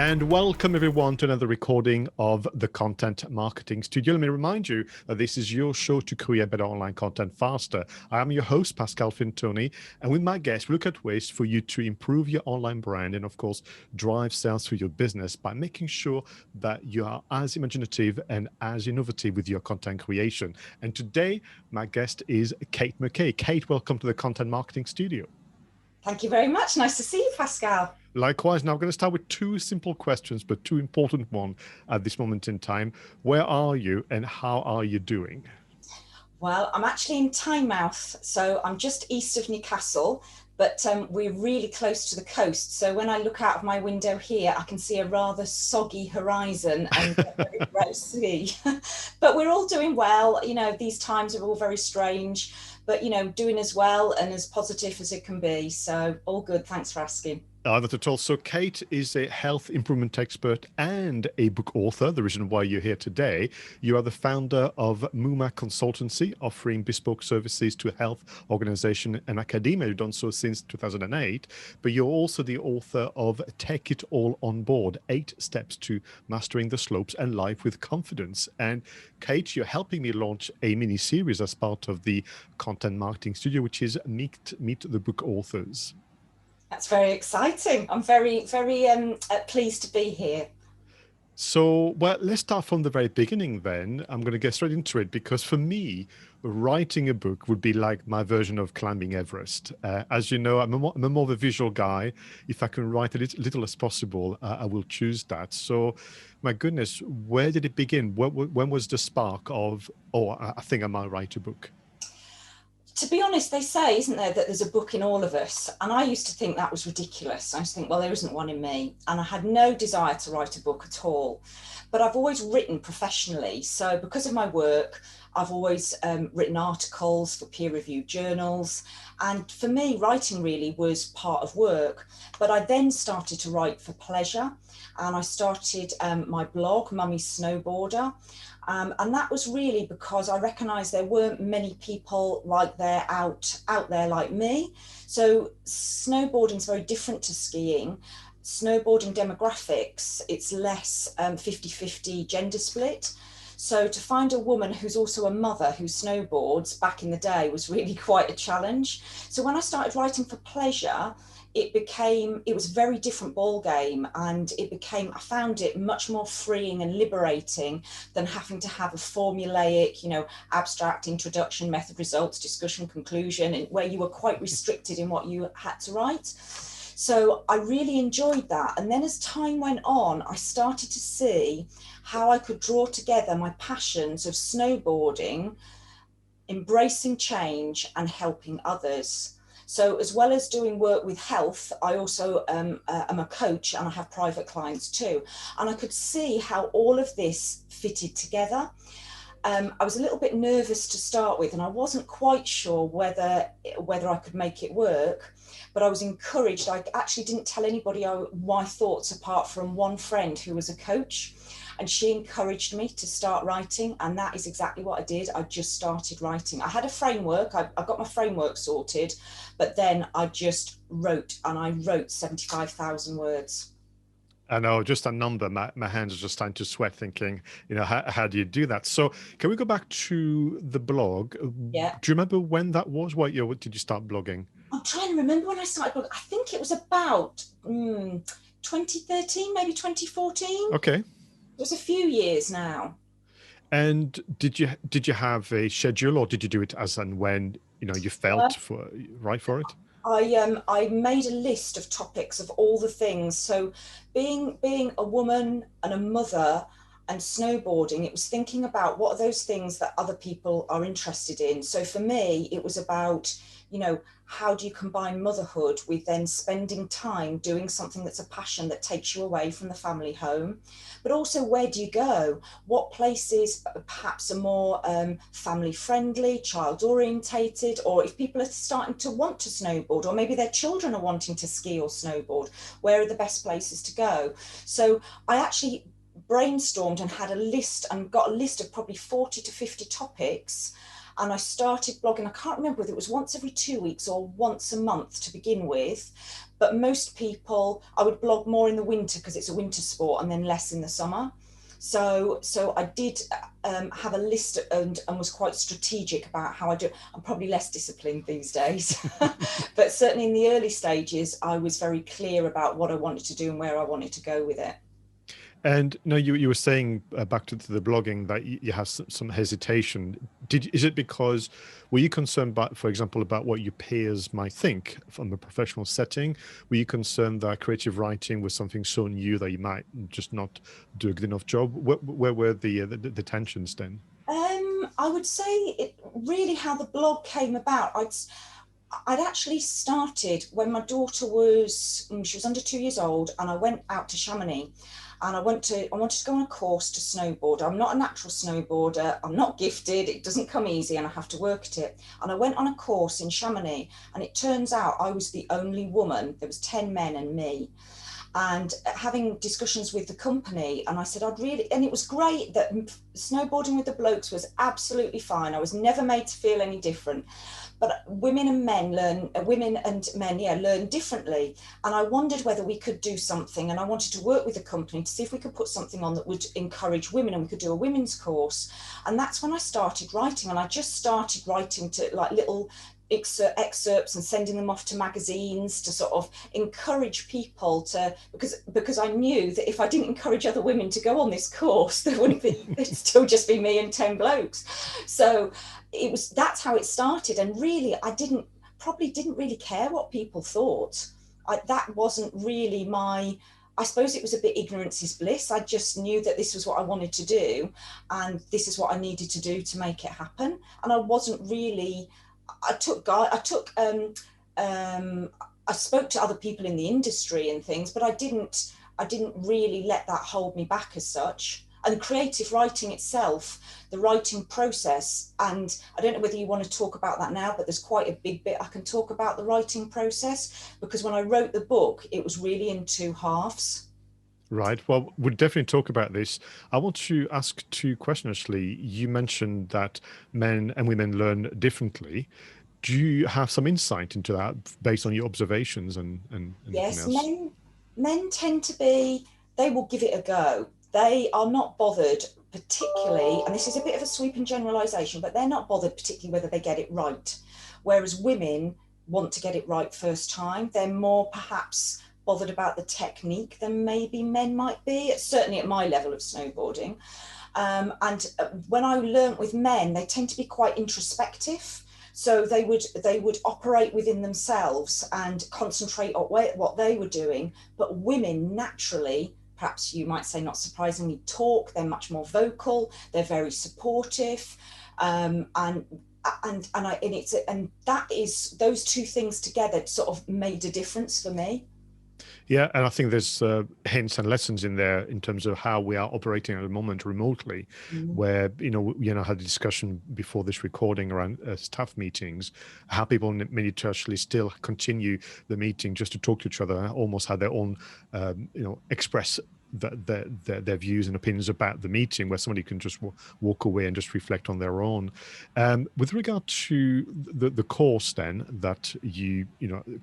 And welcome everyone to another recording of the Content Marketing Studio. Let me remind you that this is your show to create better online content faster. I am your host, Pascal Fintoni, and with my guests, we look at ways for you to improve your online brand and, of course, drive sales through your business by making sure that you are as imaginative and as innovative with your content creation. And today, my guest is Kate Mackay. Kate, welcome to the Content Marketing Studio. Thank you very much. Nice to see you, Pascal. Likewise. Now I'm going to start with two simple questions, but two important ones at this moment in time. Where are you and how are you doing? Well, I'm actually in Tynemouth, so I'm just east of Newcastle, but we're really close to the coast. So when I look out of my window here, I can see a rather soggy horizon and a very bright sea. But we're all doing well. You know, these times are all very strange, but, you know, doing as well and as positive as it can be. So all good. Thanks for asking. Not at all. So Kate is a health improvement expert and a book author. The reason why you're here today, you are the founder of Muma Consultancy, offering bespoke services to health organization and academia. You've done so since 2008, but you're also the author of Take It All on Board, 8 Steps to Mastering the Slopes and Life with Confidence. And Kate, you're helping me launch a mini series as part of the Content Marketing Studio, which is Meet the Book Authors. That's very exciting. I'm very pleased to be here. So, well, let's start from the very beginning then. I'm going to get straight into it because for me, writing a book would be like my version of climbing Everest. As you know, I'm more of a visual guy. If I can write as little as possible, I will choose that. So, my goodness, where did it begin? When was the spark of, oh, I think I might write a book? To be honest, they say, isn't there, that there's a book in all of us. And I used to think that was ridiculous. I used to think, well, there isn't one in me. And I had no desire to write a book at all. But I've always written professionally. So because of my work, I've always written articles for peer-reviewed journals. And for me, writing really was part of work. But I then started to write for pleasure. And I started my blog, Mummy's Snowboarder. And that was really because I recognised there weren't many people like that out there like me. So snowboarding is very different to skiing. Snowboarding demographics, it's less 50-50 gender split. So to find a woman who's also a mother who snowboards back in the day was really quite a challenge. So when I started writing for pleasure, it was a very different ball game, and I found it much more freeing and liberating than having to have a formulaic, abstract introduction, method, results, discussion, conclusion, and where you were quite restricted in what you had to write. So I really enjoyed that. And then as time went on, I started to see how I could draw together my passions of snowboarding, embracing change, and helping others. So as well as doing work with health, I also am a coach and I have private clients too. And I could see how all of this fitted together. I was a little bit nervous to start with, and I wasn't quite sure whether I could make it work, but I was encouraged. I actually didn't tell anybody my thoughts apart from one friend who was a coach. And she encouraged me to start writing, and that is exactly what I did. I just started writing. I had a framework. I got my framework sorted, but then I just wrote, and I wrote 75,000 words. I know, just a number. My hands are just starting to sweat thinking, how do you do that? So can we go back to the blog? Yeah. Do you remember when that was? What year did you start blogging? I'm trying to remember when I started blogging. I think it was about 2013, maybe 2014. Okay. It was a few years now. And did you have a schedule, or did you do it as and when you felt right for it? I made a list of topics of all the things. So being a woman and a mother and snowboarding, it was thinking about what are those things that other people are interested in. So for me, it was about, how do you combine motherhood with then spending time doing something that's a passion that takes you away from the family home? But also, where do you go? What places perhaps are more family friendly, child orientated, or if people are starting to want to snowboard, or maybe their children are wanting to ski or snowboard, where are the best places to go? So I actually brainstormed and had a list, and got a list of probably 40 to 50 topics. and I started blogging. I can't remember whether it was once every 2 weeks or once a month to begin with, but most people, I would blog more in the winter because it's a winter sport, and then less in the summer. So I did have a list and was quite strategic about how I do. I'm probably less disciplined these days, but certainly in the early stages, I was very clear about what I wanted to do and where I wanted to go with it. And no, you were saying back to the blogging that you have some hesitation. Is it because were you concerned about, for example, about what your peers might think from a professional setting? Were you concerned that creative writing was something so new that you might just not do a good enough job? Where were the tensions then? I would say it really how the blog came about. I'd actually started when my daughter was, she was under 2 years old, and I went out to Chamonix, and I wanted to go on a course to snowboard. I'm not a natural snowboarder. I'm not gifted. It doesn't come easy, and I have to work at it. And I went on a course in Chamonix, and it turns out I was the only woman. There was 10 men and me. And having discussions with the company, and I said and it was great that snowboarding with the blokes was absolutely fine. I was never made to feel any different, but women and men learn differently. And I wondered whether we could do something, and I wanted to work with the company to see if we could put something on that would encourage women, and we could do a women's course. And that's when I started writing, and I just started writing to like little excerpts and sending them off to magazines to sort of encourage people to, because I knew that if I didn't encourage other women to go on this course, there wouldn't be, it'd still just be me and 10 blokes. So that's how it started. And really, probably didn't really care what people thought. That wasn't really I suppose it was a bit ignorance is bliss. I just knew that this was what I wanted to do, and this is what I needed to do to make it happen. And I wasn't really, I spoke to other people in the industry and things, but I didn't really let that hold me back as such. And creative writing itself, the writing process, and I don't know whether you want to talk about that now, but there's quite a big bit I can talk about the writing process, because when I wrote the book, it was really in two halves. Right. Well, we'll definitely talk about this. I want to ask two questions, actually. You mentioned that men and women learn differently. Do you have some insight into that based on your observations and anything Yes, else? men tend to be, they will give it a go. They are not bothered particularly, and this is a bit of a sweeping generalization, but they're not bothered particularly whether they get it right. Whereas women want to get it right first time. They're more perhaps bothered about the technique than maybe men might be, certainly at my level of snowboarding. And when I learnt with men, they tend to be quite introspective. So they would operate within themselves and concentrate on what they were doing. But women naturally, perhaps you might say not surprisingly, talk. They're much more vocal. They're very supportive, and that is, those two things together sort of made a difference for me. Yeah, and I think there's hints and lessons in there in terms of how we are operating at the moment remotely, Mm. where had a discussion before this recording around staff meetings, how people need to actually still continue the meeting just to talk to each other, almost have their own, express their views and opinions about the meeting, where somebody can just walk away and just reflect on their own. With regard to the course, then that you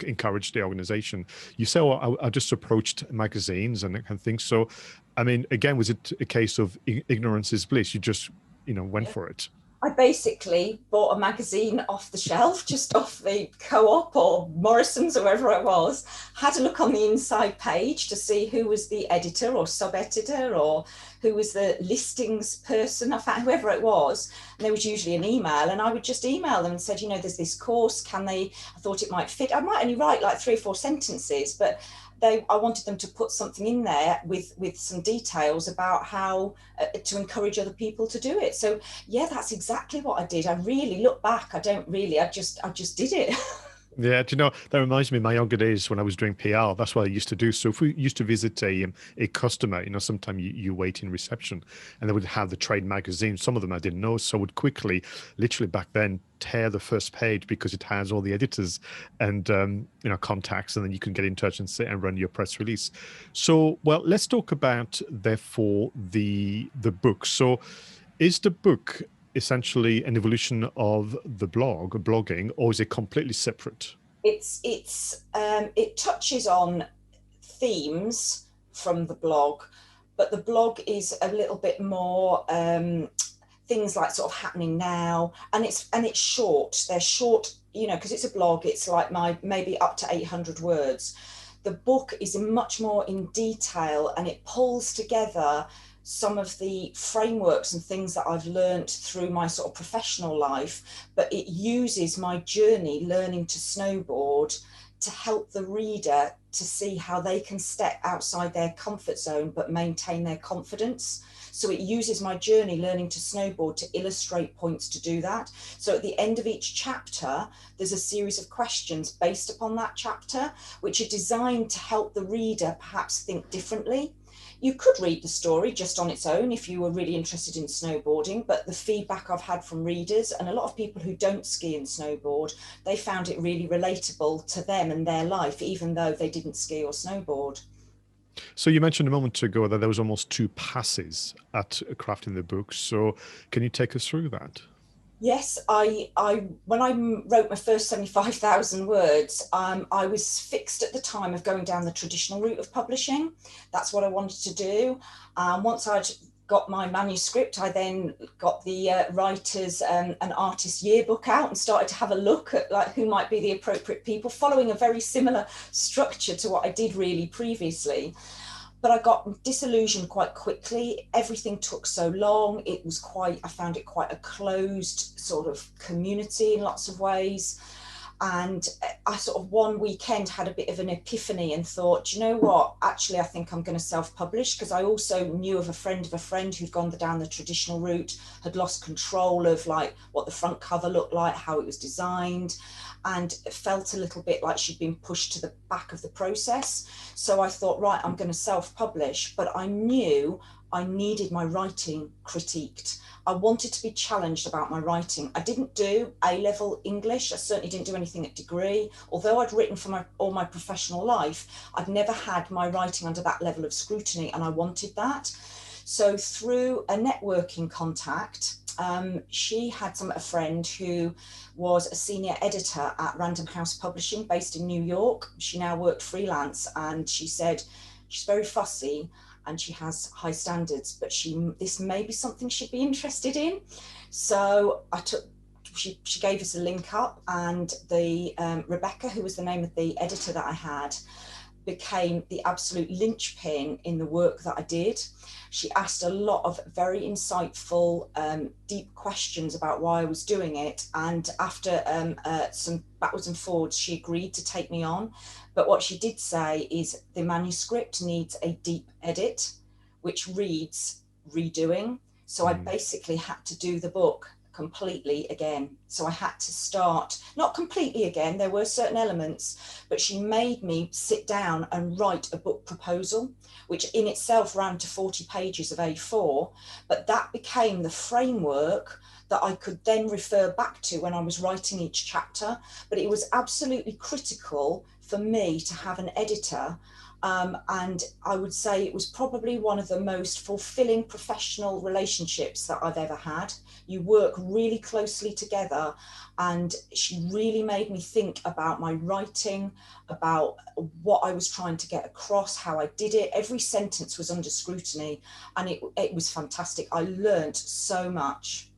encouraged the organization, you say, "Oh, I just approached magazines and things." So, I mean, again, was it a case of ignorance is bliss? You just went Yeah. for it. I basically bought a magazine off the shelf, just off the Co-op or Morrison's or wherever it was, had a look on the inside page to see who was the editor or sub-editor or who was the listings person, I found whoever it was. And there was usually an email, and I would just email them and said, there's this course, I thought it might fit. I might only write like 3 or 4 sentences, but I wanted them to put something in there with some details about how to encourage other people to do it. So yeah, that's exactly what I did. I really look back. I just did it. Yeah, do you know, that reminds me of my younger days when I was doing PR. That's what I used to do. So if we used to visit a customer, sometimes you wait in reception and they would have the trade magazine. Some of them I didn't know, so I would quickly, literally back then, tear the first page because it has all the editors and contacts, and then you can get in touch and sit and run your press release. So, well, let's talk about therefore the book. So, is the book essentially an evolution of the blogging, or is it completely separate? It touches on themes from the blog, but the blog is a little bit more things like sort of happening now, and it's short. They're short, you know, because it's a blog. It's like my maybe up to 800 words. The book is much more in detail, and it pulls together some of the frameworks and things that I've learned through my sort of professional life, but it uses my journey learning to snowboard to help the reader to see how they can step outside their comfort zone but maintain their confidence. So it uses my journey learning to snowboard to illustrate points to do that. So at the end of each chapter, there's a series of questions based upon that chapter, which are designed to help the reader perhaps think differently. You could read the story just on its own if you were really interested in snowboarding, but the feedback I've had from readers and a lot of people who don't ski and snowboard, they found it really relatable to them and their life, even though they didn't ski or snowboard. So you mentioned a moment ago that there was almost two passes at crafting the book. So can you take us through that? Yes, I when I wrote my first 75,000 words, I was fixed at the time of going down the traditional route of publishing. That's what I wanted to do. Once I'd got my manuscript, I then got the writers and artist yearbook out and started to have a look at like who might be the appropriate people, following a very similar structure to what I did really previously. But I got disillusioned quite quickly. Everything took so long. I found it quite a closed sort of community in lots of ways. And I sort of one weekend had a bit of an epiphany and thought, you know what, actually, I think I'm going to self-publish, because I also knew of a friend who'd gone down the traditional route, had lost control of like what the front cover looked like, how it was designed, and felt a little bit like she'd been pushed to the back of the process. So I thought, right, I'm going to self-publish, but I knew I needed my writing critiqued. I wanted to be challenged about my writing. I didn't do A-level English. I certainly didn't do anything at degree. Although I'd written for all my professional life, I'd never had my writing under that level of scrutiny, and I wanted that. So through a networking contact, she had a friend who was a senior editor at Random House Publishing based in New York. She now worked freelance, and she said she's very fussy and she has high standards, but this may be something she'd be interested in. So she gave us a link up, and the Rebecca, who was the name of the editor that I had, became the absolute linchpin in the work that I did. She asked a lot of very insightful, deep questions about why I was doing it. And after some backwards and forwards, she agreed to take me on. But what she did say is the manuscript needs a deep edit, which reads redoing. So I basically had to do the book completely again. So I had to start, not completely again, there were certain elements, but she made me sit down and write a book proposal, which in itself ran to 40 pages of A4, but that became the framework that I could then refer back to when I was writing each chapter. But it was absolutely critical for me to have an editor. And I would say it was probably one of the most fulfilling professional relationships that I've ever had. You work really closely together, and she really made me think about my writing, about what I was trying to get across, how I did it. Every sentence was under scrutiny, and it was fantastic. I learned so much.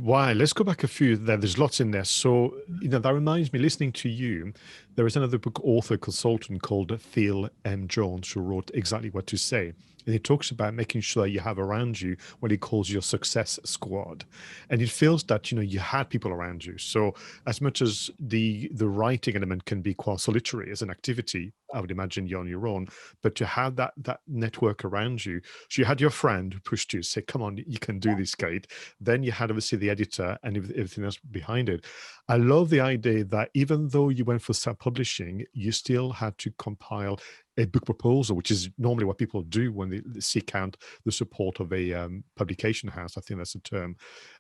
Why? Let's go back a few there. There's lots in there. So, that reminds me, listening to you, there is another book author consultant called Phil M. Jones who wrote Exactly What to Say. And he talks about making sure you have around you what he calls your success squad. And it feels that, you had people around you. So as much as the writing element can be quite solitary as an activity, I would imagine you're on your own, but to have that network around you. So you had your friend who pushed you, say, come on, you can do this, Kate. Then you had obviously the editor and everything else behind it. I love the idea that even though you went for self-publishing, you still had to compile a book proposal, which is normally what people do when they seek out the support of a publication house. I think that's the term.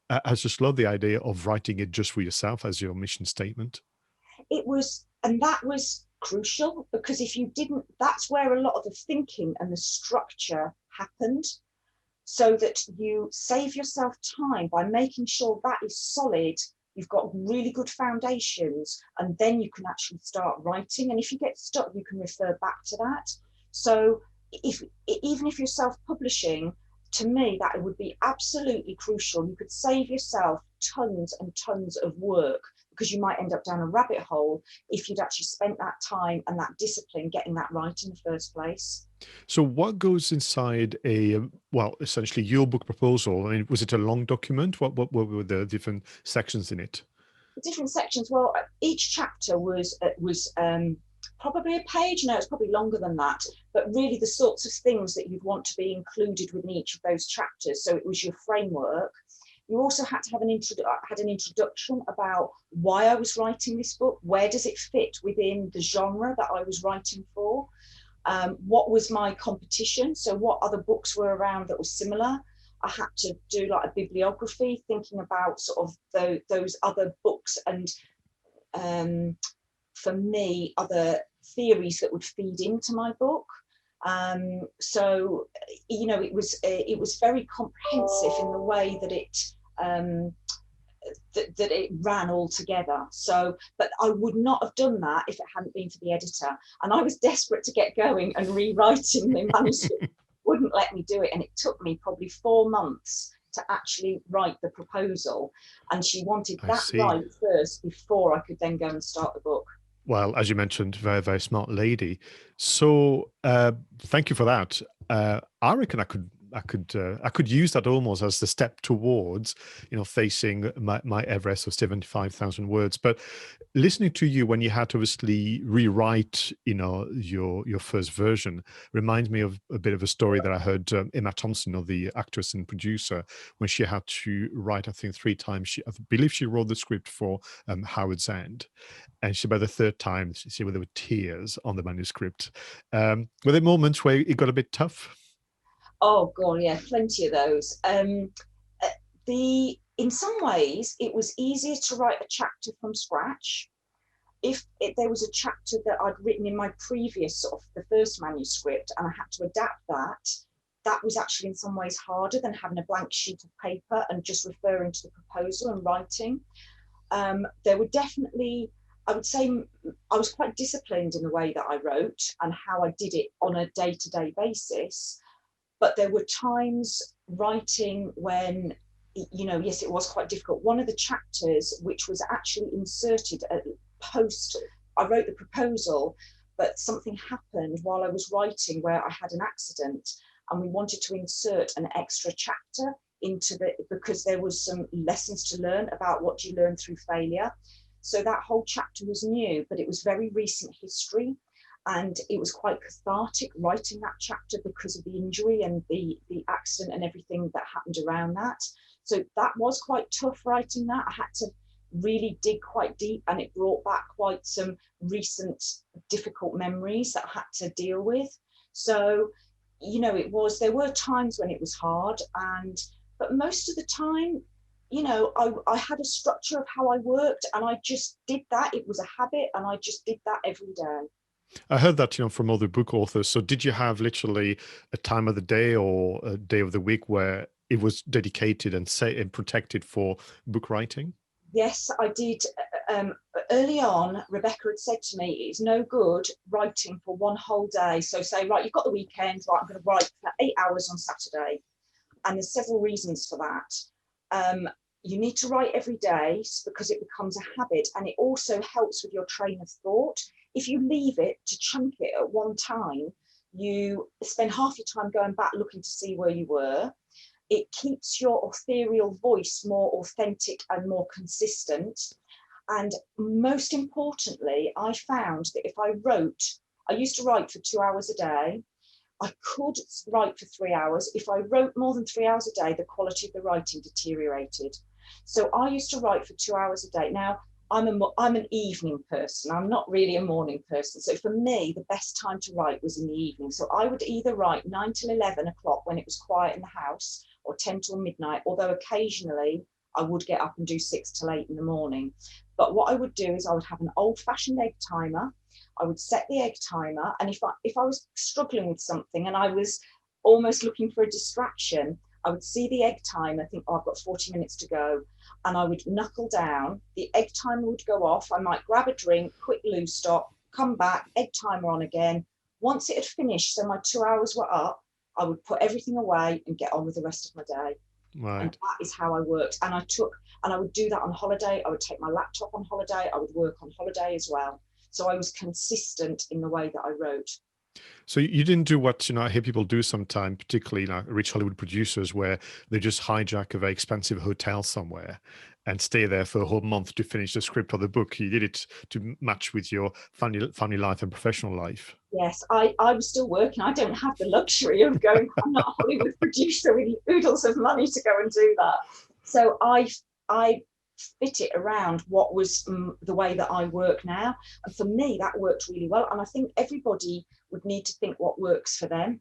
I just love the idea of writing it just for yourself as your mission statement. And that was crucial, because if you didn't, that's where a lot of the thinking and the structure happened. so that you save yourself time by making sure that is solid. You've got really good foundations, and then you can actually start writing. And if you get stuck, you can refer back to that. So even if you're self-publishing, to me, that would be absolutely crucial. You could save yourself tons and tons of work, because you might end up down a rabbit hole if you'd actually spent that time and that discipline getting that right in the first place. So what goes inside a, well, essentially your book proposal? I mean, was it a long document? What were the different sections in it? The different sections, well, each chapter was probably a page. No, it's probably longer than that, but really the sorts of things that you'd want to be included within each of those chapters. So it was your framework. You also had to have an introduction about why I was writing this book. Where does it fit within the genre that I was writing for? What was my competition? So what other books were around that were similar? I had to do like a bibliography, thinking about sort of those other books and, for me, other theories that would feed into my book. So, you know, it was very comprehensive in the way that it ran all together. So, but I would not have done that if it hadn't been for the editor. And I was desperate to get going, and rewriting the manuscript wouldn't let me do it. And it took me probably 4 months to actually write the proposal. And she wanted that right first before I could then go and start the book. Well, as you mentioned, very, very smart lady. So thank you for that. I reckon I could use that almost as the step towards, you know, facing my Everest of 75,000 words. But listening to you when you had to obviously rewrite, you know, your first version reminds me of a bit of a story that I heard Emma Thompson, of the actress and producer, when she had to write, I think 3 times. I believe she wrote the script for Howard's End. And by the 3rd time, there were tears on the manuscript. Were there moments where it got a bit tough? Oh God, yeah, plenty of those. In some ways, it was easier to write a chapter from scratch. If there was a chapter that I'd written in my previous sort of the first manuscript, and I had to adapt that, that was actually in some ways harder than having a blank sheet of paper and just referring to the proposal and writing. There were definitely, I would say, I was quite disciplined in the way that I wrote and how I did it on a day-to-day basis. But there were times writing when, you know, yes, it was quite difficult. One of the chapters, which was actually inserted at post, I wrote the proposal, but something happened while I was writing where I had an accident, and we wanted to insert an extra chapter into because there was some lessons to learn about what you learn through failure. So that whole chapter was new, but it was very recent history. And it was quite cathartic writing that chapter because of the injury and the accident and everything that happened around that. So that was quite tough writing that. I had to really dig quite deep, and it brought back quite some recent difficult memories that I had to deal with. So, you know, there were times when it was hard, but most of the time, you know, I had a structure of how I worked, and I just did that. It was a habit, and I just did that every day. I heard that, you know, from other book authors. So did you have literally a time of the day or a day of the week where it was dedicated and protected for book writing? Yes, I did. Early on, Rebecca had said to me, it's no good writing for one whole day. So say, right, you've got the weekend, right, I'm going to write for 8 hours on Saturday. And there's several reasons for that. You need to write every day because it becomes a habit, and it also helps with your train of thought. If you leave it to chunk it at one time, you spend half your time going back looking to see where you were. It keeps your ethereal voice more authentic and more consistent. And most importantly, I found that if I used to write for 2 hours a day. I could write for 3 hours. If I wrote more than 3 hours a day, the quality of the writing deteriorated. So I used to write for 2 hours a day. Now, I'm an evening person. I'm not really a morning person. So for me, the best time to write was in the evening. So I would either write 9 till 11 o'clock when it was quiet in the house, or 10 till midnight, although occasionally I would get up and do 6 till 8 in the morning. But what I would do is I would have an old-fashioned egg timer. I would set the egg timer, and if I was struggling with something and I was almost looking for a distraction, I would see the egg timer, think, oh, I've got 40 minutes to go. And I would knuckle down, the egg timer would go off. I might grab a drink, quick loo stop, come back, egg timer on again. Once it had finished, so my 2 hours were up, I would put everything away and get on with the rest of my day. Right. And that is how I worked. And I would do that on holiday. I would take my laptop on holiday. I would work on holiday as well. So I was consistent in the way that I wrote. So you didn't do what, I hear people do sometimes, particularly rich Hollywood producers, where they just hijack a very expensive hotel somewhere and stay there for a whole month to finish the script of the book. You did it to match with your family life and professional life. Yes, I was still working. I don't have the luxury of going, I'm not a Hollywood producer with oodles of money to go and do that. So I fit it around what was the way that I work now. And for me, that worked really well. And I think everybody would need to think what works for them.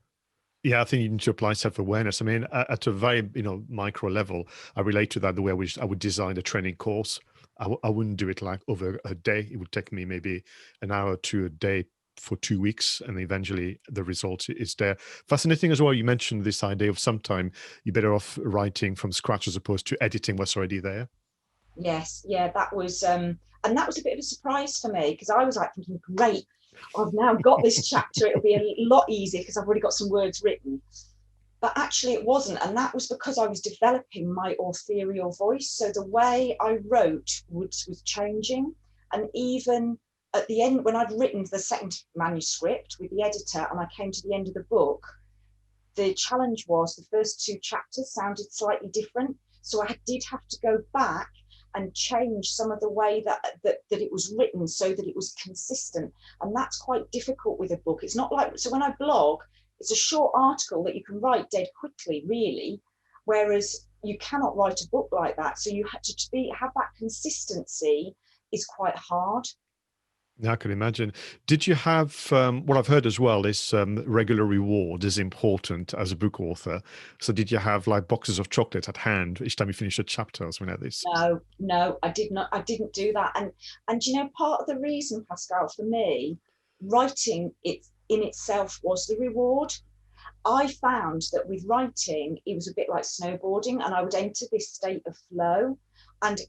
Yeah, I think you need to apply self-awareness. I mean, at a very, micro level, I relate to that the way I would design a training course. I wouldn't do it like over a day. It would take me maybe an hour to a day for 2 weeks, and eventually the result is there. Fascinating as well. You mentioned this idea of sometime you're better off writing from scratch as opposed to editing what's already there. Yes, yeah, that was and that was a bit of a surprise for me, because I was like thinking, great, I've now got this chapter, it'll be a lot easier because I've already got some words written. But actually it wasn't, and that was because I was developing my authorial voice. So the way I wrote was changing. And even at the end, when I'd written the second manuscript with the editor and I came to the end of the book, the challenge was the first 2 chapters sounded slightly different. So I did have to go back and change some of the way that it was written so that it was consistent. And that's quite difficult with a book. It's not like, so when I blog, it's a short article that you can write dead quickly, really, whereas you cannot write a book like that. So you had to have that consistency is quite hard. Yeah, I can imagine. Did you have, what I've heard as well is regular reward is important as a book author. So did you have like boxes of chocolate at hand each time you finish a chapter or something like this? No, I did not. I didn't do that. And part of the reason, Pascal, for me, writing it in itself was the reward. I found that with writing, it was a bit like snowboarding, and I would enter this state of flow. And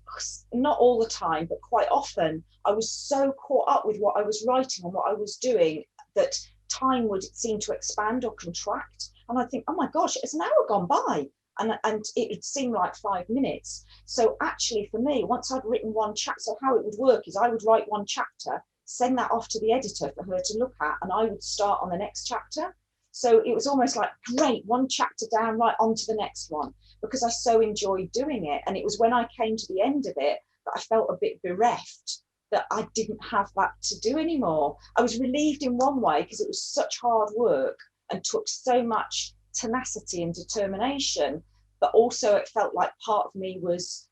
not all the time, but quite often, I was so caught up with what I was writing and what I was doing that time would seem to expand or contract. And I'd think, oh my gosh, it's an hour gone by. And it would seem like 5 minutes. So actually, for me, once I'd written one chapter, so how it would work is I would write one chapter, send that off to the editor for her to look at, and I would start on the next chapter. So it was almost like, great, one chapter down, right on to the next one, because I so enjoyed doing it. And it was when I came to the end of it that I felt a bit bereft, that I didn't have that to do anymore. I was relieved in one way because it was such hard work and took so much tenacity and determination, but also it felt like part of me was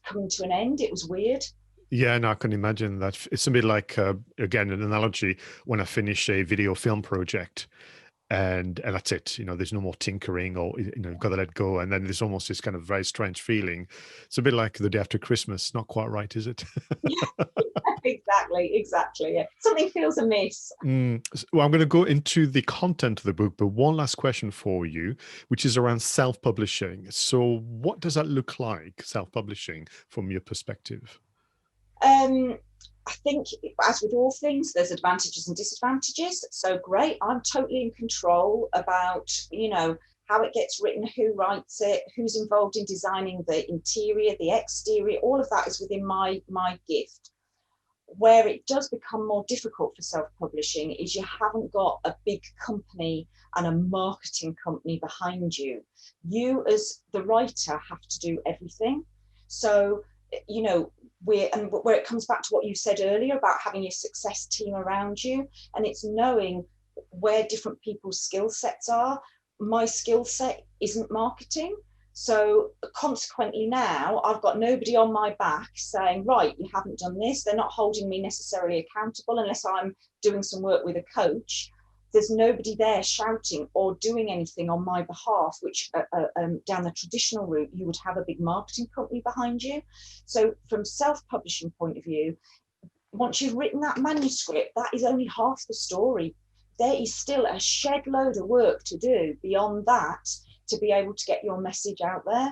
coming to an end. It was weird. Yeah, and I can imagine that. It's a bit like, again, an analogy when I finish a video film project. And that's it, there's no more tinkering, or got to let go, and then there's almost this kind of very strange feeling. It's a bit like the day after Christmas. Not quite right, is it? Exactly, yeah. Something feels amiss. Well, I'm going to go into the content of the book, but one last question for you, which is around self-publishing. So what does that look like, self-publishing, from your perspective? I think, as with all things, there's advantages and disadvantages. So great, I'm totally in control about, how it gets written, who writes it, who's involved in designing the interior, the exterior. All of that is within my gift. Where it does become more difficult for self-publishing is you haven't got a big company and a marketing company behind you. You, as the writer, have to do everything. So, where it comes back to what you said earlier about having a success team around you, and it's knowing where different people's skill sets are. My skill set isn't marketing, so consequently now I've got nobody on my back saying, right, you haven't done this. They're not holding me necessarily accountable unless I'm doing some work with a coach. There's nobody there shouting or doing anything on my behalf, which down the traditional route, you would have a big marketing company behind you. So from self-publishing point of view, once you've written that manuscript, that is only half the story. There is still a shed load of work to do beyond that to be able to get your message out there.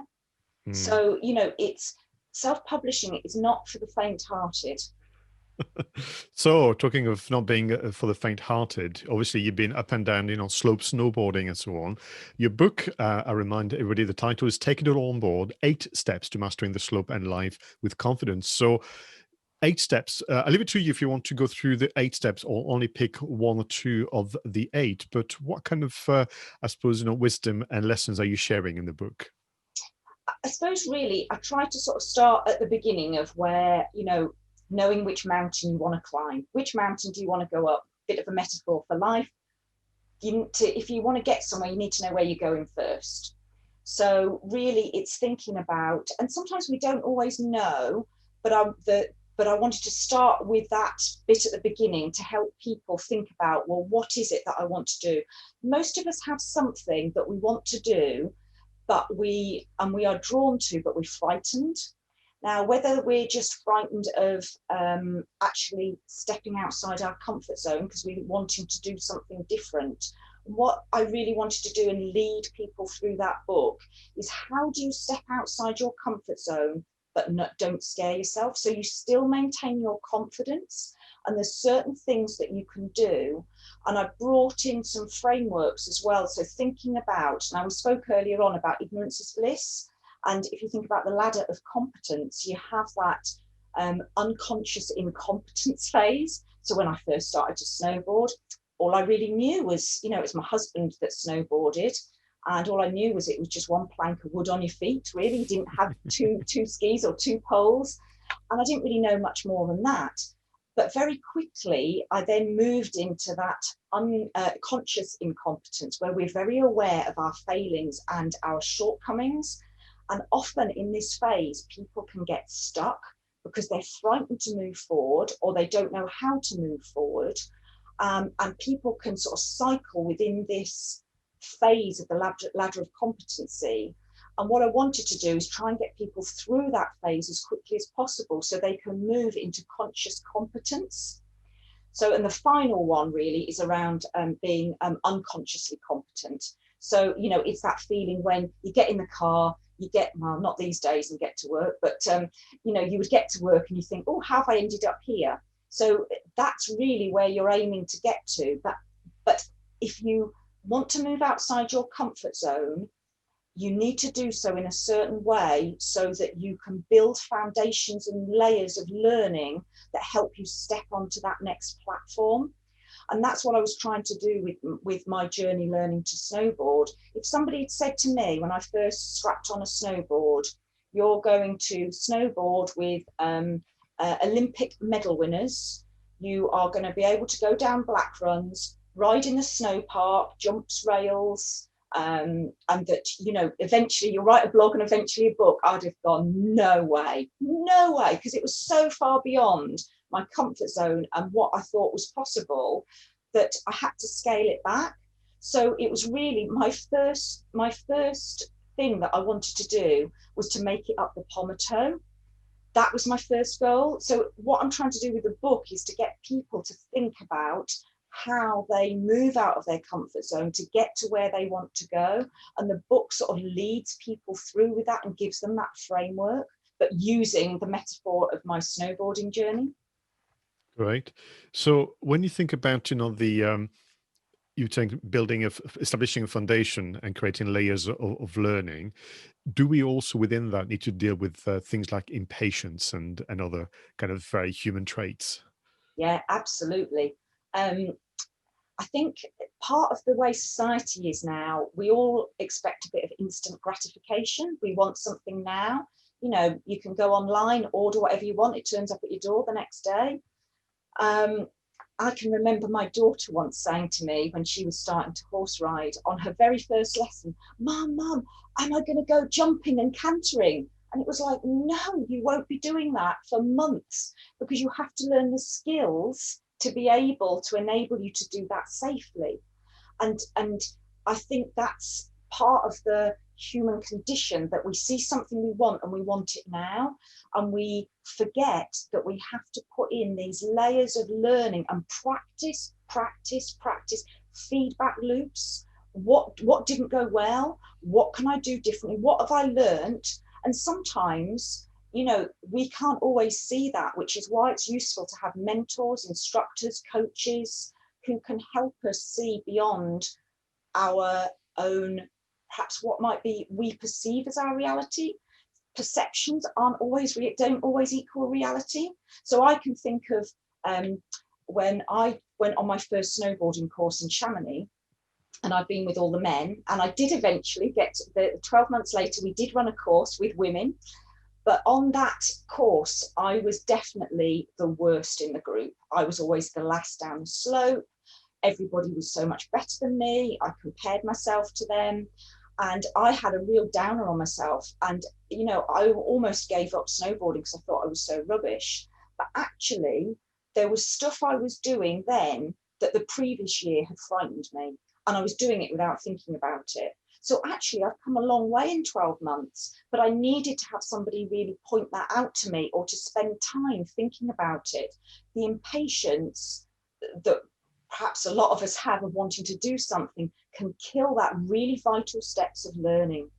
So, you know, it's self-publishing is not for the faint-hearted. So, talking of not being for the faint-hearted, obviously you've been up and down, slope snowboarding and so on. Your book, I remind everybody, the title is "Taking It All on Board: 8 Steps to Mastering the Slope and Life with Confidence." So, 8 steps. I'll leave it to you if you want to go through the 8 steps or only pick 1 or 2 of the 8. But what kind of, I suppose, wisdom and lessons are you sharing in the book? I suppose really I try to sort of start at the beginning of where, you know, knowing which mountain you want to climb. Which mountain do you want to go up? Bit of a metaphor for life. If you want to get somewhere, you need to know where you're going first. So really it's thinking about, and sometimes we don't always know, but I wanted to start with that bit at the beginning to help people think about, well, what is it that I want to do? Most of us have something that we want to do, but we are drawn to, but we're frightened. Now, whether we're just frightened of actually stepping outside our comfort zone because we're wanting to do something different, what I really wanted to do and lead people through that book is how do you step outside your comfort zone but don't scare yourself, so you still maintain your confidence, and there's certain things that you can do. And I brought in some frameworks as well. So thinking about, now we spoke earlier on about ignorance is bliss. And if you think about the ladder of competence, you have that unconscious incompetence phase. So when I first started to snowboard, all I really knew was, you know, it's my husband that snowboarded. And all I knew was it was just one plank of wood on your feet, really. You didn't have two skis or 2 poles. And I didn't really know much more than that. But very quickly, I then moved into that unconscious incompetence where we're very aware of our failings and our shortcomings. And often in this phase, people can get stuck because they're frightened to move forward or they don't know how to move forward. And people can sort of cycle within this phase of the ladder of competency. And what I wanted to do is try and get people through that phase as quickly as possible so they can move into conscious competence. So, and the final one really is around being unconsciously competent. So, you know, it's that feeling when you get in the car, you get, well, not these days and get to work, but, you know, you would get to work and you think, oh, how have I ended up here? So that's really where you're aiming to get to. But if you want to move outside your comfort zone, you need to do so in a certain way so that you can build foundations and layers of learning that help you step onto that next platform. And that's what I was trying to do with my journey learning to snowboard. If somebody had said to me when I first strapped on a snowboard, you're going to snowboard with Olympic medal winners, you are going to be able to go down black runs, ride in the snow park, jumps, rails, and that, you know, eventually you'll write a blog and eventually a book, I'd have gone, no way, because it was so far beyond my comfort zone and what I thought was possible that I had to scale it back. So it was really my first thing that I wanted to do was to make it up the Pomato. That was my first goal. So what I'm trying to do with the book is to get people to think about how they move out of their comfort zone to get to where they want to go. And the book sort of leads people through with that and gives them that framework, but using the metaphor of my snowboarding journey. Right. So when you think about, the you think establishing a foundation and creating layers of learning, do we also within that need to deal with things like impatience and other kind of very human traits? Yeah, absolutely. I think part of the way society is now, we all expect a bit of instant gratification. We want something now. You know, you can go online, order whatever you want, it turns up at your door the next day. I can remember my daughter once saying to me when she was starting to horse ride on her very first lesson, Mum, am I going to go jumping and cantering? And it was like, no, you won't be doing that for months because you have to learn the skills to be able to enable you to do that safely. And I think that's part of the human condition, that we see something we want and we want it now, and we forget that we have to put in these layers of learning and practice feedback loops what didn't go well, what can I do differently, what have I learned. And sometimes, you know, we can't always see that, which is why it's useful to have mentors, instructors, coaches who can help us see beyond our own, perhaps what might be we perceive as our reality. Perceptions don't always equal reality. So I can think of when I went on my first snowboarding course in Chamonix, and I've been with all the men, and I did eventually get the 12 months later, we did run a course with women. But on that course, I was definitely the worst in the group. I was always the last down the slope. Everybody was so much better than me. I compared myself to them, and I had a real downer on myself. And, you know, I almost gave up snowboarding because I thought I was so rubbish. But actually, there was stuff I was doing then that the previous year had frightened me, and I was doing it without thinking about it. So actually, I've come a long way in 12 months, but I needed to have somebody really point that out to me, or to spend time thinking about it. The impatience that perhaps a lot of us have of wanting to do something can kill that really vital steps of learning.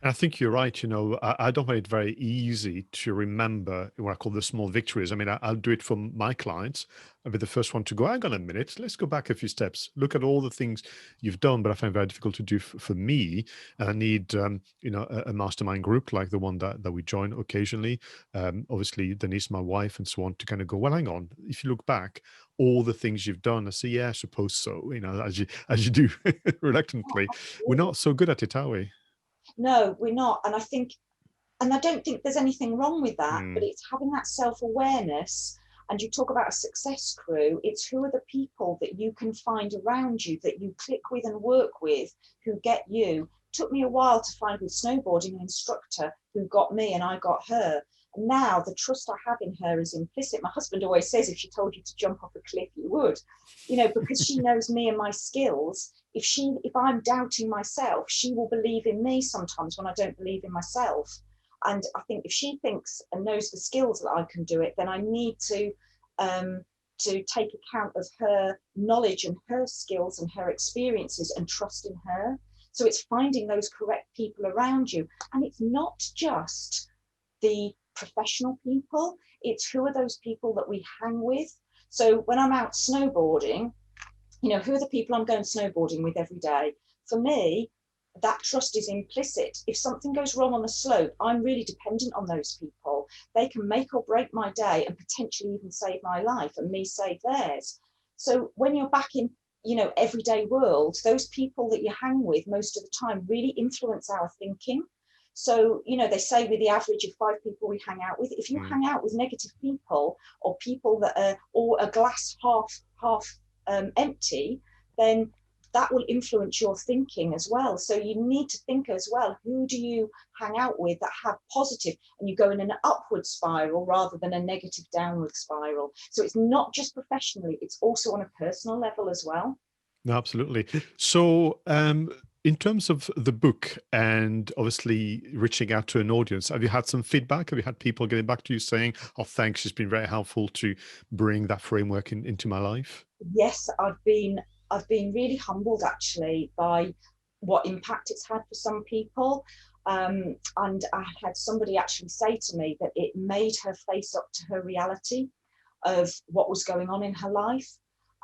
And I think you're right. You know, I don't find it very easy to remember what I call the small victories. I mean, I'll do it for my clients. I'll be the first one to go, hang on a minute, let's go back a few steps. Look at all the things you've done, but I find it very difficult to do for me. And I need, you know, a mastermind group like the one that we join occasionally. Obviously, Denise, my wife, and so on, to kind of go, well, hang on, if you look back, all the things you've done, I say, yeah, I suppose so. You know, as you do reluctantly. We're not so good at it, are we? No, we're not. And I think, and I don't think there's anything wrong with that, but Mm. it's having that self-awareness. And you talk about a success crew, it's who are the people that you can find around you that you click with and work with, who get you. It took me a while to find with snowboarding an instructor who got me and I got her. And now the trust I have in her is implicit. My husband always says, if she told you to jump off a cliff, you would, you know, because she knows me and my skills. If I'm doubting myself, she will believe in me sometimes when I don't believe in myself. And I think if she thinks and knows the skills that I can do it, then I need to take account of her knowledge and her skills and her experiences and trust in her. So it's finding those correct people around you. And it's not just the professional people, it's who are those people that we hang with. So when I'm out snowboarding, you know, who are the people I'm going snowboarding with every day? For me, that trust is implicit. If something goes wrong on the slope, I'm really dependent on those people. They can make or break my day and potentially even save my life and me save theirs. So when you're back in, you know, everyday world, those people that you hang with most of the time really influence our thinking. So, you know, they say with the average of 5 people we hang out with, if you Mm. hang out with negative people, or people that are, or a glass half empty, then that will influence your thinking as well. So you need to think as well, who do you hang out with that have positive, and you go in an upward spiral rather than a negative downward spiral. So it's not just professionally, it's also on a personal level as well. No, absolutely. So, in terms of the book and obviously reaching out to an audience, have you had some feedback? Have you had people getting back to you saying, "Oh, thanks, it's been very helpful to bring that framework into my life"? Yes, I've been really humbled actually by what impact it's had for some people. And I had somebody actually say to me that it made her face up to her reality of what was going on in her life.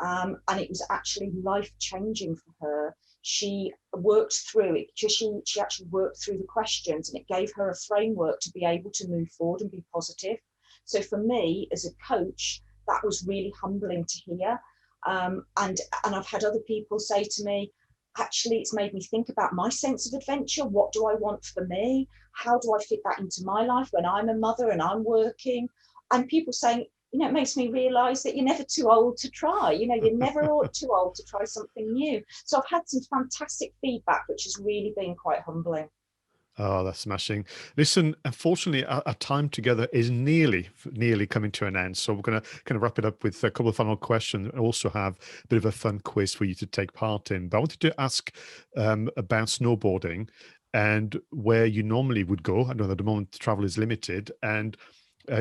And it was actually life changing for her. She worked through it. She actually worked through the questions, and it gave her a framework to be able to move forward and be positive. So for me as a coach, that was really humbling to hear. And I've had other people say to me, actually, it's made me think about my sense of adventure. What do I want for me? How do I fit that into my life when I'm a mother and I'm working? And people saying, you know, it makes me realize that you're never too old to try. You know, you're never too old to try something new. So I've had some fantastic feedback, which has really been quite humbling. Oh, that's smashing. Listen, unfortunately, our time together is nearly coming to an end. So we're going to kind of wrap it up with a couple of final questions and also have a bit of a fun quiz for you to take part in. But I wanted to ask about snowboarding and where you normally would go. I know that at the moment travel is limited. And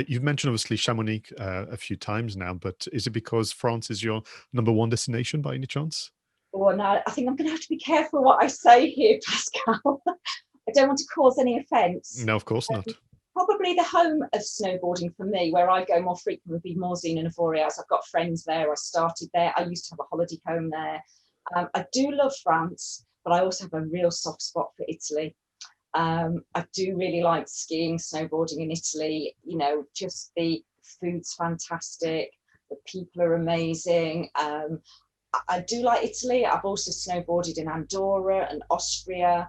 you've mentioned obviously Chamonix a few times now, but is it because France is your number one destination by any chance? Oh, no, I think I'm going to have to be careful what I say here, Pascal. I don't want to cause any offence. No, of course not. Probably the home of snowboarding for me, where I go more frequently, would be Morzine and Avoriaz. I've got friends there. I started there. I used to have a holiday home there. I do love France, but I also have a real soft spot for Italy. I do really like skiing, snowboarding in Italy. You know, just the food's fantastic. The people are amazing. I do like Italy. I've also snowboarded in Andorra and Austria.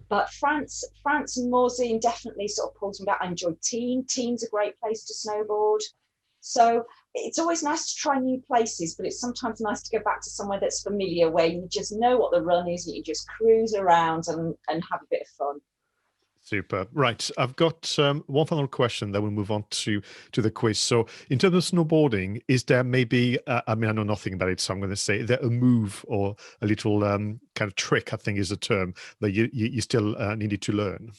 But France and Morzine definitely sort of pulls me back. I enjoy Teen. Teen's a great place to snowboard. So it's always nice to try new places, but it's sometimes nice to go back to somewhere that's familiar, where you just know what the run is, and you just cruise around and have a bit of fun. Super. Right. I've got one final question, then we'll move on to the quiz. So in terms of snowboarding, is there maybe, I mean, I know nothing about it, so I'm going to say, is there a move or a little kind of trick, I think is the term, that you still needed to learn?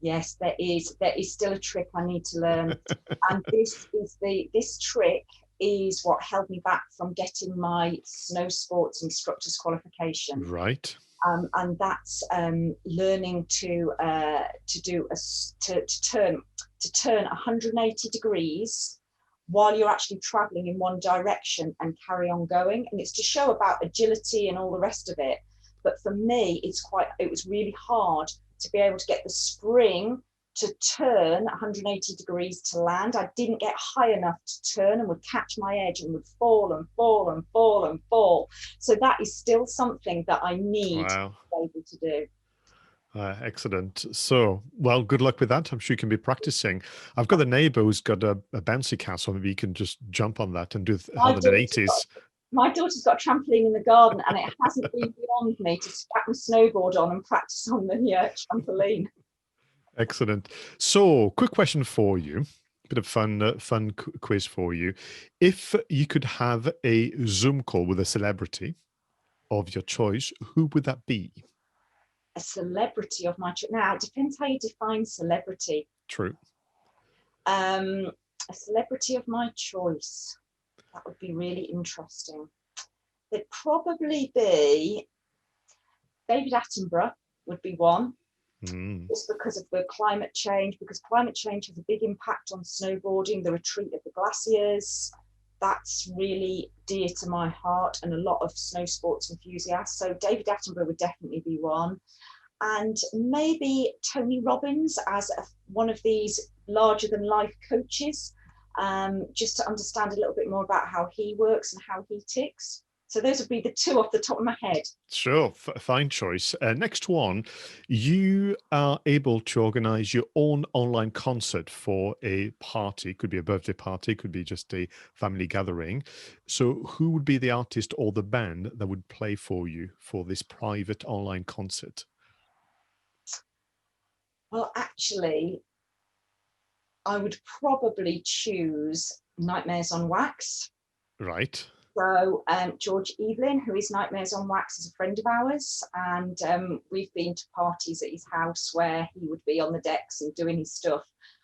Yes, there is. There is still a trick I need to learn. And this trick is what held me back from getting my snow sports instructor's qualification. Right. And that's learning to turn 180 degrees while you're actually traveling in one direction and carry on going. And it's to show about agility and all the rest of it. But for me, it was really hard to be able to get the spring to turn 180 degrees to land. I didn't get high enough to turn and would catch my edge and would fall and fall and fall and fall. So that is still something that I need to be able to do. Excellent. So, well, good luck with that. I'm sure you can be practicing. I've got a neighbor who's got a bouncy castle. Maybe you can just jump on that and do 180s. My daughter's got a trampoline in the garden, and it hasn't been beyond me to strap my snowboard on and practice on the trampoline. Excellent. So, quick question for you. Bit of fun quiz for you. If you could have a Zoom call with a celebrity of your choice, who would that be? A celebrity of my choice. Now, it depends how you define celebrity. True. A celebrity of my choice. That would be really interesting. There'd probably be David Attenborough would be one. Just because of the climate change, because climate change has a big impact on snowboarding, the retreat of the glaciers. That's really dear to my heart and a lot of snow sports enthusiasts. So David Attenborough would definitely be one. And maybe Tony Robbins as one of these larger than life coaches, just to understand a little bit more about how he works and how he ticks. So those would be the two off the top of my head. Sure, fine choice. Next one, you are able to organize your own online concert for a party. Could be a birthday party, could be just a family gathering. So who would be the artist or the band that would play for you for this private online concert? Well, actually, I would probably choose Nightmares on Wax. Right. So George Evelyn, who is Nightmares on Wax, is a friend of ours, and we've been to parties at his house where he would be on the decks and doing his stuff,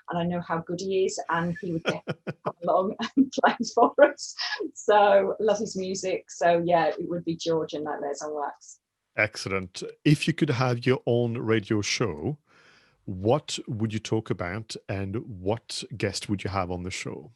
and I know how good he is, and he would definitely come along and play for us. So love his music. So yeah, it would be George and Nightmares on Wax. Excellent. If you could have your own radio show, what would you talk about and what guest would you have on the show?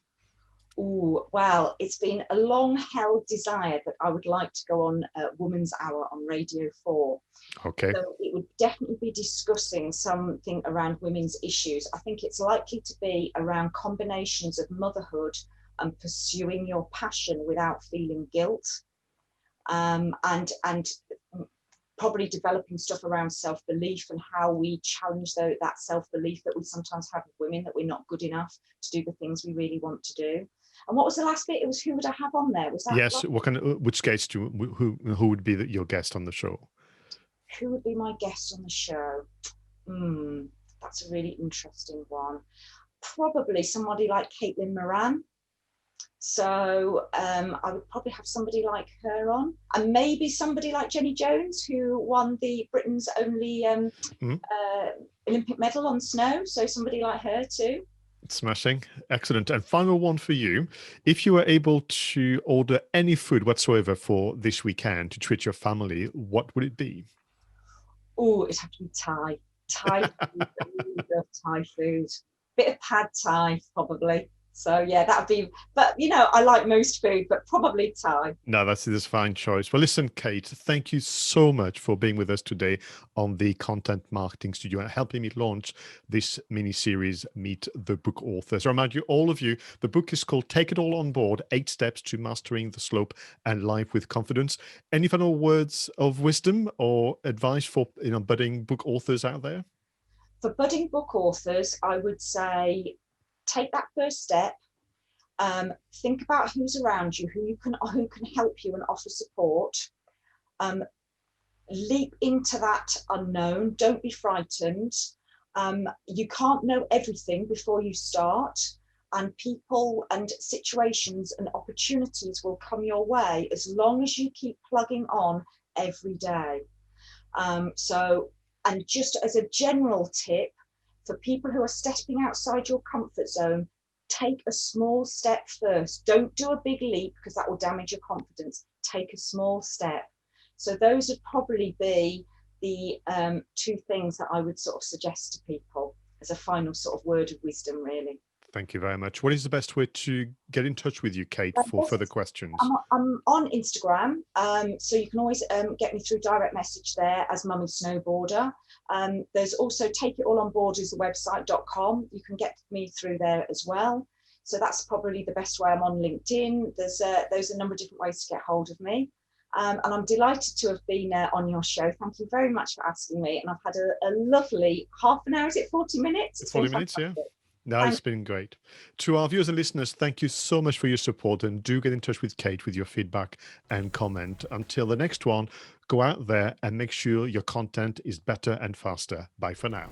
Oh, well, it's been a long-held desire that I would like to go on Woman's Hour on Radio 4. Okay. So it would definitely be discussing something around women's issues. I think it's likely to be around combinations of motherhood and pursuing your passion without feeling guilt, and probably developing stuff around self-belief and how we challenge that self-belief that we sometimes have with women, that we're not good enough to do the things we really want to do. And what was the last bit? It was who would I have on there? Was that yes? What kind of which guest who would be your guest on the show? Who would be my guest on the show? That's a really interesting one. Probably somebody like Caitlin Moran. So I would probably have somebody like her on, and maybe somebody like Jenny Jones, who won the Britain's only Olympic medal on snow. So somebody like her too. Smashing. Excellent. And final one for you. If you were able to order any food whatsoever for this weekend to treat your family, what would it be? Oh, it'd have to be Thai. Thai food. I really love Thai food. Bit of pad Thai, probably. So yeah, that would be. But I like most food, but probably Thai. No, that's a fine choice. Well, listen, Kate, thank you so much for being with us today on the Content Marketing Studio and helping me launch this mini series, Meet the Book Authors. I remind you, all of you, the book is called Take It All on Board: 8 Steps to Mastering the Slope and Life with Confidence. Any final words of wisdom or advice for budding book authors out there? For budding book authors, I would say take that first step. Think about who's around you, who can help you and offer support. Um, Leap into that unknown. Don't be frightened. You can't know everything before you start, and people and situations and opportunities will come your way as long as you keep plugging on every day. And just as a general tip for people who are stepping outside your comfort zone, take a small step first. Don't do a big leap because that will damage your confidence. Take a small step. So those would probably be the 2 things that I would sort of suggest to people as a final sort of word of wisdom, really. Thank you very much. What is the best way to get in touch with you, Kate, for further questions? I'm on Instagram, so you can always get me through direct message there as Mummy Snowboarder. There's also takeitallonboard is the website.com. You can get me through there as well. So that's probably the best way. I'm on LinkedIn. There's a number of different ways to get hold of me. And I'm delighted to have been on your show. Thank you very much for asking me. And I've had a lovely half an hour. Is it 40 minutes? It's 40 been minutes, yeah. fantastic. No, it's been great. To our viewers and listeners, thank you so much for your support, and do get in touch with Kate with your feedback and comment. Until the next one, go out there and make sure your content is better and faster. Bye for now.